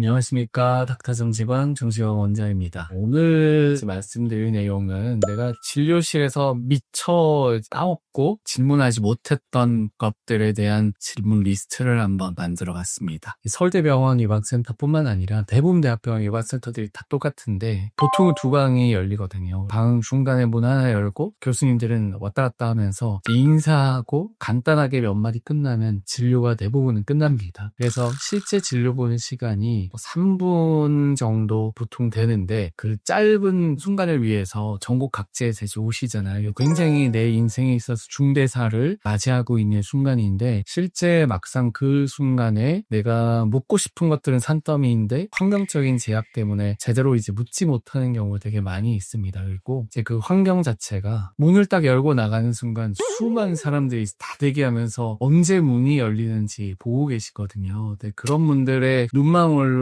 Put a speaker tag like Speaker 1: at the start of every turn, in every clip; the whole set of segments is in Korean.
Speaker 1: 안녕하십니까. 닥터정지관 정시영 원장입니다. 오늘 말씀드릴 내용은 내가 진료실에서 미처 따왔고 질문하지 못했던 것들에 대한 질문 리스트를 한번 만들어 봤습니다. 서울대병원 예방센터뿐만 아니라 대부분 대학병원 예방센터들이 다 똑같은데 보통 두 방이 열리거든요. 방 중간에 문 하나 열고 교수님들은 왔다 갔다 하면서 인사하고 간단하게 몇 마디 끝나면 진료가 대부분은 끝납니다. 그래서 실제 진료 보는 시간이 3분 정도 보통 되는데 그 짧은 순간을 위해서 전국 각지에서 오시잖아요. 굉장히 내 인생에 있어서 중대사를 맞이하고 있는 순간인데 실제 막상 그 순간에 내가 묻고 싶은 것들은 산더미인데 환경적인 제약 때문에 제대로 묻지 못하는 경우가 되게 많이 있습니다. 그리고 그 환경 자체가 문을 딱 열고 나가는 순간 수많은 사람들이 다 대기하면서 언제 문이 열리는지 보고 계시거든요. 근데 그런 분들의 눈망울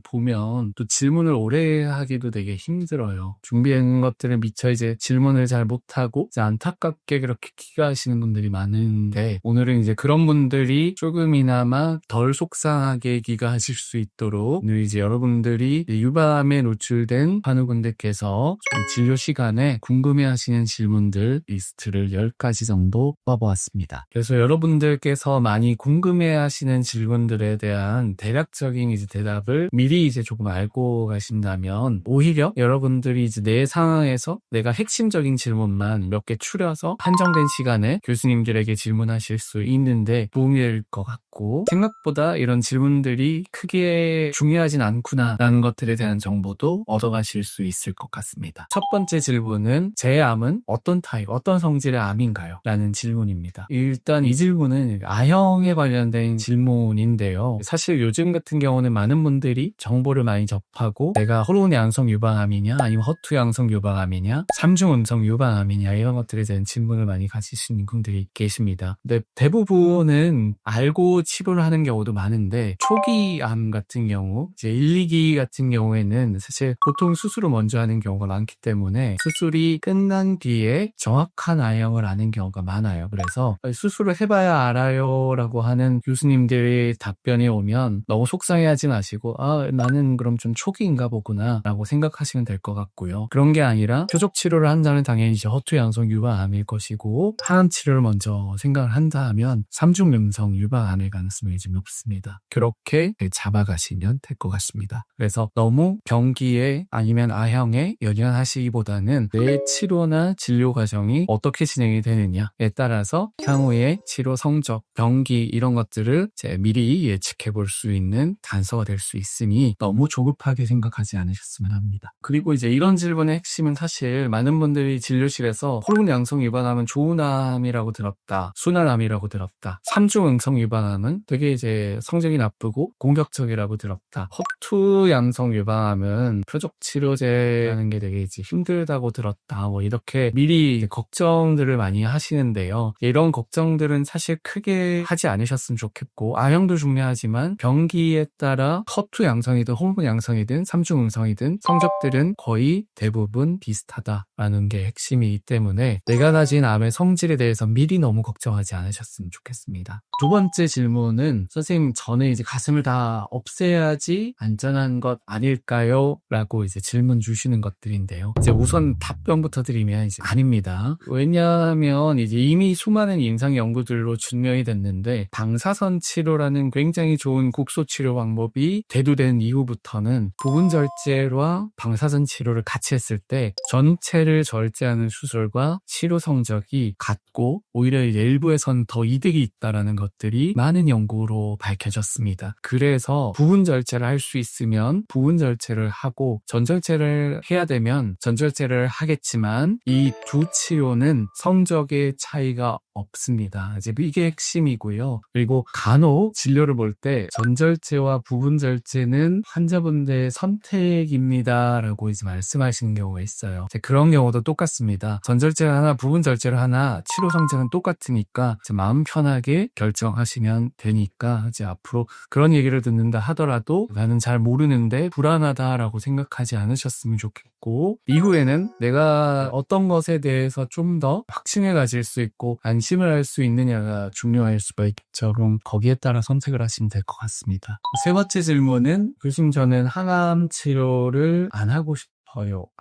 Speaker 1: 보면 또 질문을 오래 하기도 되게 힘들어요. 준비한 것들을 미처 질문을 잘 못하고 안타깝게 그렇게 귀가하시는 분들이 많은데 오늘은 그런 분들이 조금이나마 덜 속상하게 귀가하실 수 있도록 오늘 여러분들이 유방암에 노출된 환우분들께서 진료 시간에 궁금해하시는 질문들 리스트를 10가지 정도 뽑아보았습니다. 그래서 여러분들께서 많이 궁금해하시는 질문들에 대한 대략적인 대답을 미리 조금 알고 가신다면 오히려 여러분들이 내 상황에서 내가 핵심적인 질문만 몇 개 추려서 한정된 시간에 교수님들에게 질문하실 수 있는데 도움이 될 것 같고 생각보다 이런 질문들이 크게 중요하진 않구나 라는 것들에 대한 정보도 얻어가실 수 있을 것 같습니다. 첫 번째 질문은 제 암은 어떤 타입, 어떤 성질의 암인가요? 라는 질문입니다. 일단 이 질문은 A형에 관련된 질문인데요. 사실 요즘 같은 경우는 많은 분들이 정보를 많이 접하고 내가 호르몬 양성 유방암이냐 아니면 허투 양성 유방암이냐 3중 음성 유방암이냐 이런 것들에 대한 질문을 많이 가지시는 분들이 계십니다. 근데 대부분은 알고 치료를 하는 경우도 많은데 초기 암 같은 경우 1, 2기 같은 경우에는 사실 보통 수술을 먼저 하는 경우가 많기 때문에 수술이 끝난 뒤에 정확한 A형을 아는 경우가 많아요. 그래서 수술을 해봐야 알아요 라고 하는 교수님들의 답변이 오면 너무 속상해하지 마시고 나는 그럼 좀 초기인가 보구나 라고 생각하시면 될 것 같고요. 그런 게 아니라 표적 치료를 한다면 당연히 허투 양성 유방암일 것이고 항암 치료를 먼저 생각을 한다 하면 3중 음성 유방암일 가능성이 좀 높습니다. 그렇게 잡아가시면 될 것 같습니다. 그래서 너무 병기에 아니면 A형에 연연하시기보다는 내 치료나 진료 과정이 어떻게 진행이 되느냐에 따라서 향후의 치료 성적, 병기 이런 것들을 미리 예측해 볼 수 있는 단서가 될 수 있으니 너무 조급하게 생각하지 않으셨으면 합니다. 그리고 이런 질문의 핵심은 사실 많은 분들이 진료실에서 호르몬 양성 유방암은 좋은 암이라고 들었다, 순한 암이라고 들었다, 3중 음성 유방암은 되게 성적이 나쁘고 공격적이라고 들었다, 허투 양성 유방암은 표적 치료제라는 게 되게 힘들다고 들었다, 이렇게 미리 걱정들을 많이 하시는데요. 이런 걱정들은 사실 크게 하지 않으셨으면 좋겠고 A형도 중요하지만 병기에 따라 허투 양성이든 호르몬 양성이든 3중 음성이든 성적들은 거의 대부분 비슷하다라는 게 핵심이기 때문에 내가 가진 암의 성질에 대해서 미리 너무 걱정하지 않으셨으면 좋겠습니다. 두 번째 질문은 선생님 저는 가슴을 다 없애야지 안전한 것 아닐까요? 라고 질문 주시는 것들인데요. 우선 답변부터 드리면 아닙니다. 왜냐하면 이미 수많은 임상 연구들로 증명이 됐는데 방사선 치료라는 굉장히 좋은 국소 치료 방법이 대두된 이후부터는 부분 절제와 방사선 치료를 같이 했을 때 전체를 절제하는 수술과 치료 성적이 같고 오히려 일부에선 더 이득이 있다라는 것들이 많은 연구로 밝혀졌습니다. 그래서 부분 절제를 할 수 있으면 부분 절제를 하고 전절제를 해야 되면 전절제를 하겠지만 이 두 치료는 성적의 차이가 없습니다. 이게 핵심이고요. 그리고 간혹 진료를 볼 때 전절제와 부분절제는 환자분들의 선택입니다 라고 말씀하시는 경우가 있어요. 그런 경우도 똑같습니다. 전절제를 하나 부분절제를 하나 치료 성적은 똑같으니까 마음 편하게 결정하시면 되니까 앞으로 그런 얘기를 듣는다 하더라도 나는 잘 모르는데 불안하다라고 생각하지 않으셨으면 좋겠고 이후에는 내가 어떤 것에 대해서 좀 더 확신을 가질 수 있고 안심을 할 수 있느냐가 중요할 수가 있죠. 그럼 거기에 따라 선택을 하시면 될 것 같습니다. 세 번째 질문은 교수님 저는 항암 치료를 안 하고 싶어요.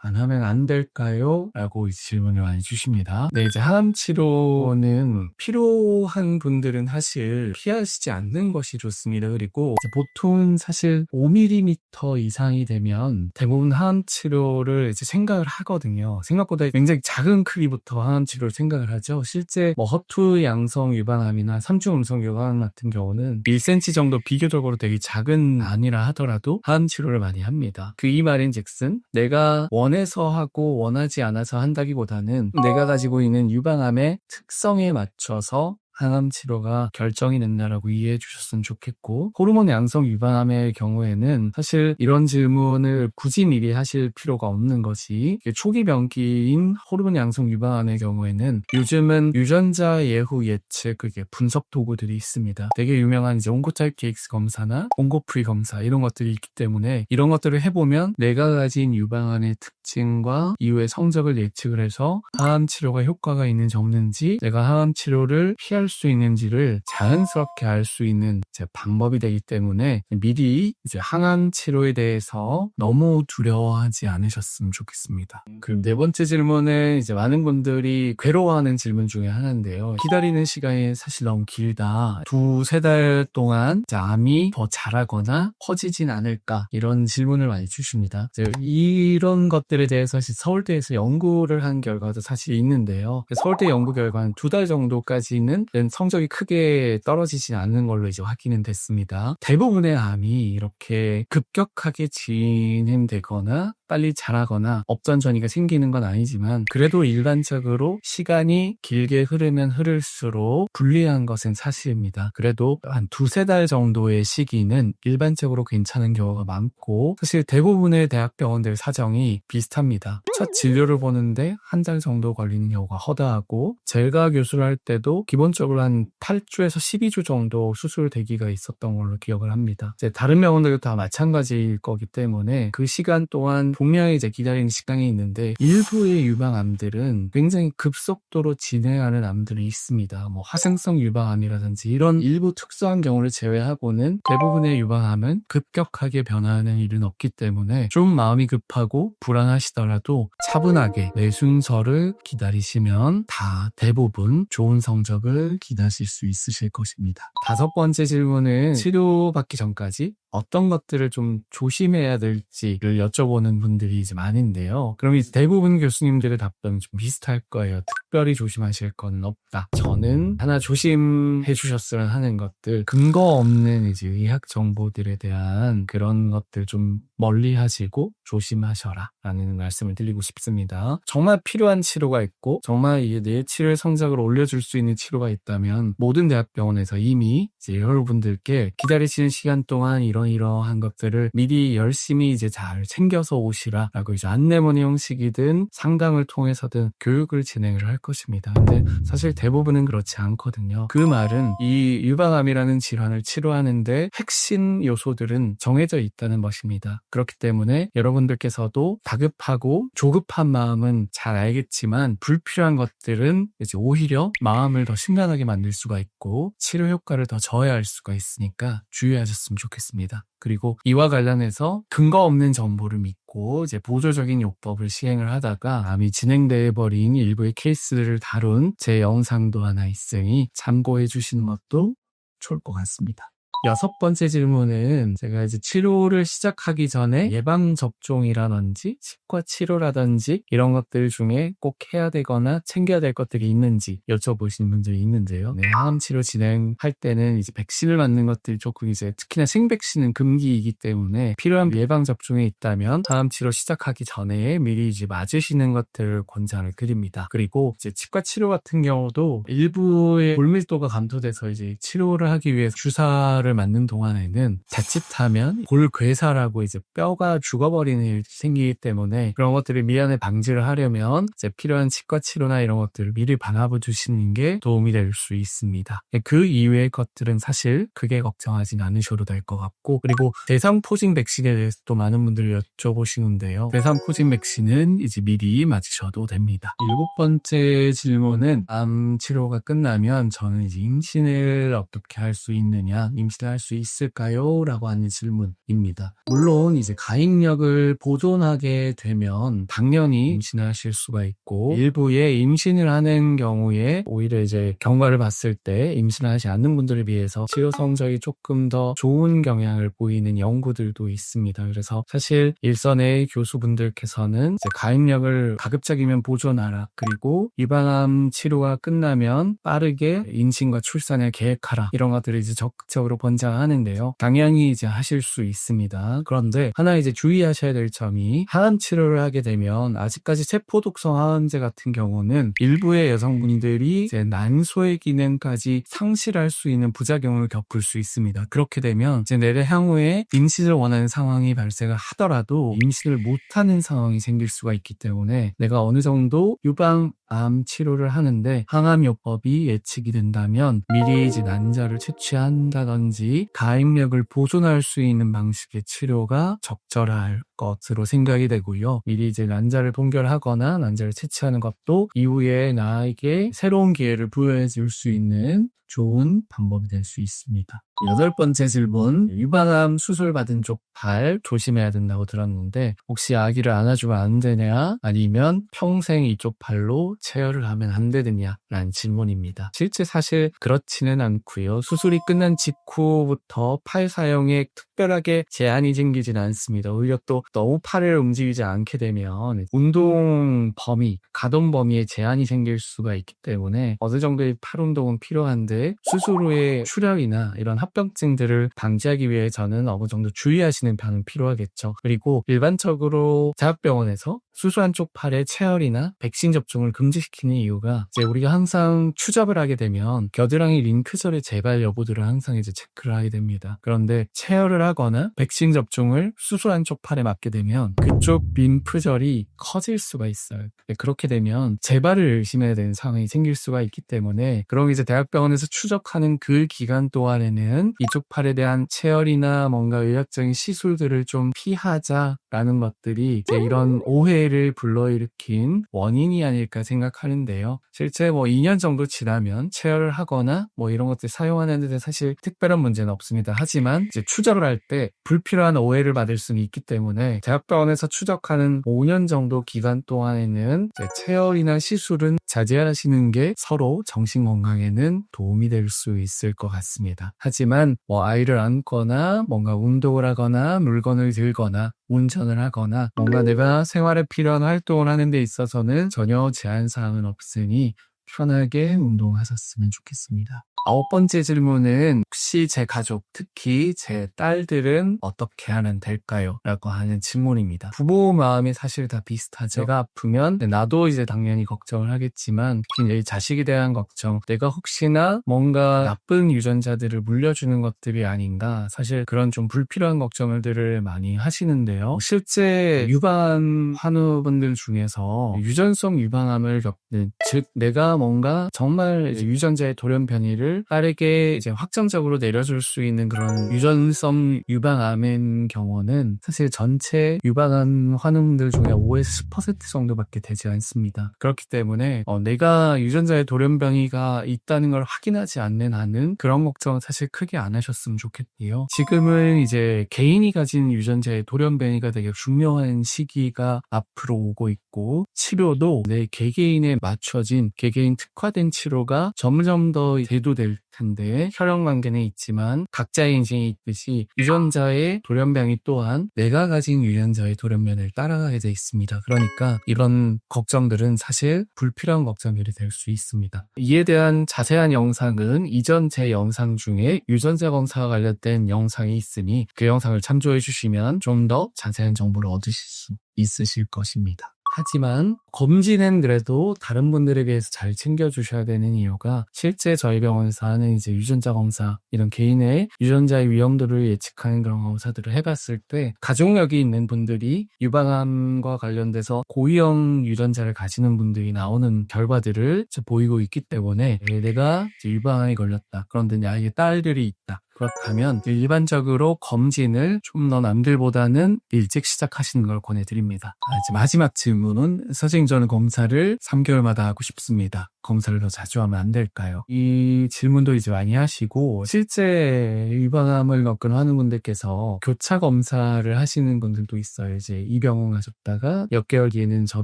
Speaker 1: 안 하면 안 될까요? 라고 질문을 많이 주십니다. 네, 이제 항암 치료는 필요한 분들은 사실 피하시지 않는 것이 좋습니다. 그리고 이제 보통 사실 5mm 이상이 되면 대부분 항암 치료를 이제 생각을 하거든요. 생각보다 굉장히 작은 크기부터 항암 치료를 생각을 하죠. 실제 뭐 허투 양성 유방암이나 삼중 음성 유방암 같은 경우는 1cm 정도 비교적으로 되게 작은 암이라 하더라도 항암 치료를 많이 합니다. 그 이 말인즉슨 내가 원해서 하고 원하지 않아서 한다기보다는 내가 가지고 있는 유방암의 특성에 맞춰서 항암 치료가 결정이 된다라고 이해해 주셨으면 좋겠고, 호르몬 양성 유방암의 경우에는 사실 이런 질문을 굳이 미리 하실 필요가 없는 것이, 초기 병기인 호르몬 양성 유방암의 경우에는 요즘은 유전자 예후 예측 그게 분석 도구들이 있습니다. 되게 유명한 이제 온코타입 DX 검사나 온코프리 검사 이런 것들이 있기 때문에 이런 것들을 해보면 내가 가진 유방암의 특징과 이후의 성적을 예측을 해서 항암 치료가 효과가 있는지 없는지, 내가 항암 치료를 피할 수 있는지를 자연스럽게 알 수 있는 이제 방법이 되기 때문에 미리 이제 항암 치료에 대해서 너무 두려워하지 않으셨으면 좋겠습니다. 그리고 네 번째 질문은 이제 많은 분들이 괴로워하는 질문 중에 하나인데요. 기다리는 시간이 사실 너무 길다. 2-3달 동안 이제 암이 더 자라거나 커지진 않을까, 이런 질문을 많이 주십니다. 이런 것들에 대해서 사실 서울대에서 연구를 한 결과도 사실 있는데요. 서울대 연구 결과는 2달 정도까지는 성적이 크게 떨어지지 않는 걸로 이제 확인은 됐습니다. 대부분의 암이 이렇게 급격하게 진행되거나 빨리 자라거나 업전 전이가 생기는 건 아니지만, 그래도 일반적으로 시간이 길게 흐르면 흐를수록 불리한 것은 사실입니다. 그래도 한 2-3달 정도의 시기는 일반적으로 괜찮은 경우가 많고, 사실 대부분의 대학병원들 사정이 비슷합니다. 첫 진료를 보는데 한 달 정도 걸리는 경우가 허다하고, 제가 교수를 할 때도 기본적으로 한 8주에서 12주 정도 수술 대기가 있었던 걸로 기억을 합니다. 이제 다른 병원들도 다 마찬가지일 거기 때문에 그 시간 동안 분명히 이제 기다리는 시간이 있는데, 일부의 유방암들은 굉장히 급속도로 진행하는 암들이 있습니다. 뭐 화생성 유방암이라든지 이런 일부 특수한 경우를 제외하고는 대부분의 유방암은 급격하게 변하는 일은 없기 때문에 좀 마음이 급하고 불안하시더라도 차분하게 내 순서를 기다리시면 다 대부분 좋은 성적을 기다리실 수 있으실 것입니다. 5번째 질문은 치료받기 전까지 어떤 것들을 좀 조심해야 될지를 여쭤보는 분들이 이제 많은데요. 그럼 이제 대부분 교수님들의 답변은 좀 비슷할 거예요. 특별히 조심하실 건 없다. 저는 하나 조심해 주셨으면 하는 것들, 근거 없는 이제 의학 정보들에 대한 그런 것들 좀 멀리 하시고 조심하셔라 라는 말씀을 드리고 싶습니다. 정말 필요한 치료가 있고 정말 내 치료의 성적을 올려줄 수 있는 치료가 있다면 모든 대학병원에서 이미 이제 여러분들께 기다리시는 시간 동안 이러한 것들을 미리 열심히 이제 잘 챙겨서 오시라 라고 이제 안내문의 형식이든 상담을 통해서든 교육을 진행을 할 것입니다. 근데 사실 대부분은 그렇지 않거든요. 그 말은 이 유방암이라는 질환을 치료하는데 핵심 요소들은 정해져 있다는 것입니다. 그렇기 때문에 여러분들께서도 다급하고 조급한 마음은 잘 알겠지만, 불필요한 것들은 이제 오히려 마음을 더 심란하게 만들 수가 있고 치료 효과를 더 저해할 수가 있으니까 주의하셨으면 좋겠습니다. 그리고 이와 관련해서 근거 없는 정보를 믿고 이제 보조적인 요법을 시행을 하다가 암이 진행돼 버린 일부의 케이스들을 다룬 제 영상도 하나 있으니 참고해 주시는 것도 좋을 것 같습니다. 6번째 질문은 제가 이제 치료를 시작하기 전에 예방접종이라든지 치과 치료라든지 이런 것들 중에 꼭 해야 되거나 챙겨야 될 것들이 있는지 여쭤보시는 분들이 있는데요. 항암 치료 진행할 때는 이제 백신을 맞는 것들이 조금 이제 특히나 생백신은 금기이기 때문에 필요한 예방접종이 있다면 항암 치료 시작하기 전에 미리 이제 맞으시는 것들을 권장을 드립니다. 그리고 이제 치과 치료 같은 경우도 일부의 골밀도가 감소돼서 이제 치료를 하기 위해서 주사를 맞는 동안에는 자칫하면 골괴사라고 이제 뼈가 죽어버리는 일이 생기기 때문에 그런 것들을 미연에 방지를 하려면 이제 필요한 치과 치료나 이런 것들을 미리 받아봐 주시는 게 도움이 될 수 있습니다. 그 이외의 것들은 사실 크게 걱정하진 않으셔도 될 것 같고, 그리고 대상포진 백신에 대해서 또 많은 분들이 여쭤보시는데요. 대상포진 백신은 이제 미리 맞으셔도 됩니다. 7번째 질문은 암 치료가 끝나면 저는 이제 임신을 어떻게 할 수 있느냐, 임신 임신할 수 있을까요? 라고 하는 질문입니다. 물론 이제 가임력을 보존하게 되면 당연히 임신하실 수가 있고, 일부의 임신을 하는 경우에 오히려 이제 경과를 봤을 때 임신하지 않는 분들에 비해서 치료 성적이 조금 더 좋은 경향을 보이는 연구들도 있습니다. 그래서 사실 일선의 교수분들께서는 이제 가임력을 가급적이면 보존하라, 그리고 유방암 치료가 끝나면 빠르게 임신과 출산을 계획하라, 이런 것들을 이제 적극적으로 권장하는데요. 당연히 이제 하실 수 있습니다. 그런데 하나 이제 주의하셔야 될 점이, 항암 치료를 하게 되면 아직까지 세포독성 항암제 같은 경우는 일부의 여성분들이 이제 난소의 기능까지 상실할 수 있는 부작용을 겪을 수 있습니다. 그렇게 되면 이제 내래 향후에 임신을 원하는 상황이 발생을 하더라도 임신을 못하는 상황이 생길 수가 있기 때문에, 내가 어느 정도 유방암 치료를 하는데 항암요법이 예측이 된다면 미리 이제 난자를 채취한다든지 가임력을 보존할 수 있는 방식의 치료가 적절할 것으로 생각이 되고요. 미리 이제 난자를 동결하거나 난자를 채취하는 것도 이후에 나에게 새로운 기회를 부여해 줄 수 있는 좋은 방법이 될 수 있습니다. 8번째 질문, 유방암 수술 받은 쪽 팔 조심해야 된다고 들었는데 혹시 아기를 안아주면 안 되냐, 아니면 평생 이쪽 팔로 체열을 하면 안 되느냐 라는 질문입니다. 실제 사실 그렇지는 않고요. 수술이 끝난 직후부터 팔 사용에 특별하게 제한이 생기진 않습니다. 오히려 또 너무 팔을 움직이지 않게 되면 운동 범위, 가동 범위에 제한이 생길 수가 있기 때문에 어느 정도의 팔 운동은 필요한데, 수술 후에 출혈이나 이런 합병증들을 방지하기 위해 저는 어느 정도 주의하시는 편은 필요하겠죠. 그리고 일반적으로 대학병원에서 수술한 쪽 팔의 체열이나 백신 접종을 금지시키는 이유가, 이제 우리가 항상 추접을 하게 되면 겨드랑이 링크절의 재발 여부들을 항상 이제 체크를 하게 됩니다. 그런데 체열을 하거나 백신 접종을 수술한 쪽 팔에 맞게 되면 그쪽 림프절이 커질 수가 있어요. 그렇게 되면 재발을 의심해야 되는 상황이 생길 수가 있기 때문에, 그럼 이제 대학병원에서 추적하는 그 기간 동안에는 이쪽 팔에 대한 체열이나 뭔가 의학적인 시술들을 좀 피하자라는 것들이 이제 이런 오해를 불러일으킨 원인이 아닐까 생각하는데요. 실제 2년 정도 지나면 체열을 하거나 이런 것들 사용하는 데 사실 특별한 문제는 없습니다. 하지만 이제 추적을 할 때 불필요한 오해를 받을 수는 있기 때문에 대학병원에서 추적하는 5년 정도 기간 동안에는 이제 체열이나 시술은 자제하시는 게 서로 정신 건강에는 도움이 될 수 있을 것 같습니다. 하지만 아이를 안거나 뭔가 운동을 하거나 물건을 들거나 운전을 하거나 뭔가 내가 생활에 필요한 활동을 하는 데 있어서는 전혀 제한사항은 없으니 편하게 운동하셨으면 좋겠습니다. 9번째 질문은, 혹시 제 가족, 특히 제 딸들은 어떻게 하면 될까요? 라고 하는 질문입니다. 부모 마음이 사실 다 비슷하죠. 내가 아프면 나도 이제 당연히 걱정을 하겠지만, 특히 자식에 대한 걱정, 내가 혹시나 뭔가 나쁜 유전자들을 물려주는 것들이 아닌가, 사실 그런 좀 불필요한 걱정들을 많이 하시는데요. 실제 유방암 환우분들 중에서 유전성 유방암을 겪는, 즉 내가 뭔가 정말 유전자의 돌연변이를 빠르게 이제 확정적으로 내려줄 수 있는 그런 유전성 유방암인 경우는 사실 전체 유방암 환우분들 중에 5에서 10% 정도밖에 되지 않습니다. 그렇기 때문에 내가 유전자의 돌연변이가 있다는 걸 확인하지 않는 한은 그런 걱정은 사실 크게 안 하셨으면 좋겠고요. 지금은 이제 개인이 가진 유전자의 돌연변이가 되게 중요한 시기가 앞으로 오고 있고, 치료도 내 개개인에 맞춰진 개개인 특화된 치료가 점점 더 대두될 텐데, 혈연관계는 있지만 각자의 인생이 있듯이 유전자의 돌연변이 또한 내가 가진 유전자의 돌연변이를 따라가게 돼 있습니다. 그러니까 이런 걱정들은 사실 불필요한 걱정들이 될 수 있습니다. 이에 대한 자세한 영상은 이전 제 영상 중에 유전자 검사와 관련된 영상이 있으니 그 영상을 참조해 주시면 좀 더 자세한 정보를 얻으실 수 있으실 것입니다. 하지만 검진은 그래도 다른 분들에 비해서 잘 챙겨주셔야 되는 이유가, 실제 저희 병원에서 하는 이제 유전자 검사, 이런 개인의 유전자의 위험도를 예측하는 그런 검사들을 해봤을 때 가족력이 있는 분들이 유방암과 관련돼서 고위험 유전자를 가지는 분들이 나오는 결과들을 보이고 있기 때문에, 내가 이제 유방암에 걸렸다, 그런데 나에게 딸들이 있다, 그렇다면 일반적으로 검진을 좀 더 남들보다는 일찍 시작하시는 걸 권해드립니다. 이제 마지막 질문은 선생님 저는 검사를 3개월마다 하고 싶습니다. 검사를 더 자주 하면 안 될까요? 이 질문도 이제 많이 하시고 실제 위반암을 겪은 환우분들께서 교차 검사를 하시는 분들도 있어요. 이제 이 병원 가셨다가 몇 개월 뒤에는 저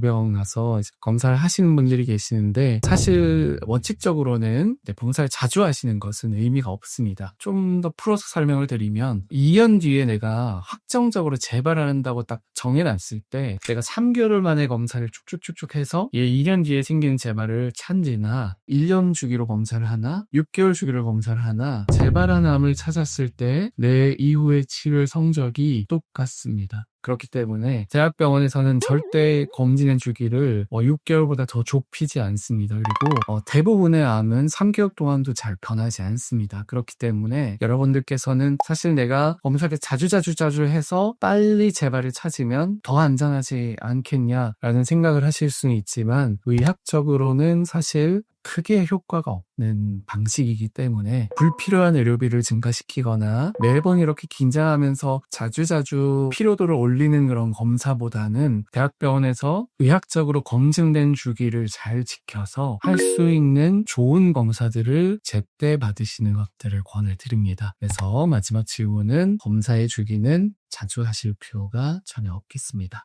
Speaker 1: 병원 가서 이제 검사를 하시는 분들이 계시는데 사실 원칙적으로는 검사를 자주 하시는 것은 의미가 없습니다. 좀 더 풀어서 설명을 드리면 2년 뒤에 내가 확정적으로 재발한다고 딱 정해놨을 때 내가 3개월 만에 검사를 쭉쭉쭉쭉 해서 2년 뒤에 생기는 재발을 찾지나 1년 주기로 검사를 하나 6개월 주기로 검사를 하나 재발한 암을 찾았을 때 내 이후의 치료 성적이 똑같습니다. 그렇기 때문에 대학병원에서는 절대 검진의 주기를 6개월보다 더 좁히지 않습니다. 그리고 대부분의 암은 3개월 동안도 잘 변하지 않습니다. 그렇기 때문에 여러분들께서는 사실 내가 검사를 자주 해서 빨리 재발을 찾으면 더 안전하지 않겠냐라는 생각을 하실 수는 있지만 의학적으로는 사실 크게 효과가 없는 방식이기 때문에 불필요한 의료비를 증가시키거나 매번 이렇게 긴장하면서 자주 피로도를 올리는 그런 검사보다는 대학병원에서 의학적으로 검증된 주기를 잘 지켜서 할 수 있는 좋은 검사들을 제때 받으시는 것들을 권해드립니다. 그래서 마지막 질문은 검사의 주기는 자주 하실 필요가 전혀 없겠습니다.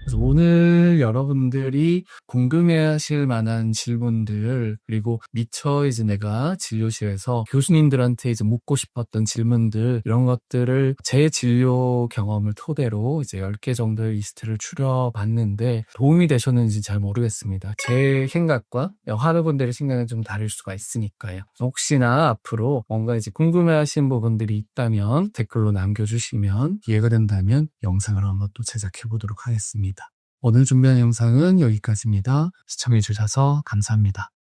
Speaker 1: 그래서 오늘 여러분들이 궁금해하실 만한 질문들 그리고 미처 이제 내가 진료실에서 교수님들한테 이제 묻고 싶었던 질문들 이런 것들을 제 진료 경험을 토대로 이제 10개 정도의 리스트를 추려봤는데 도움이 되셨는지 잘 모르겠습니다. 제 생각과 환우분들의 생각은 좀 다를 수가 있으니까요. 혹시나 앞으로 뭔가 이제 궁금해하신 부분들이 있다면 댓글로 남겨주시면 기회가 된다면 영상을 한번 또 제작해 보도록 하겠습니다. 오늘 준비한 영상은 여기까지입니다. 시청해주셔서 감사합니다.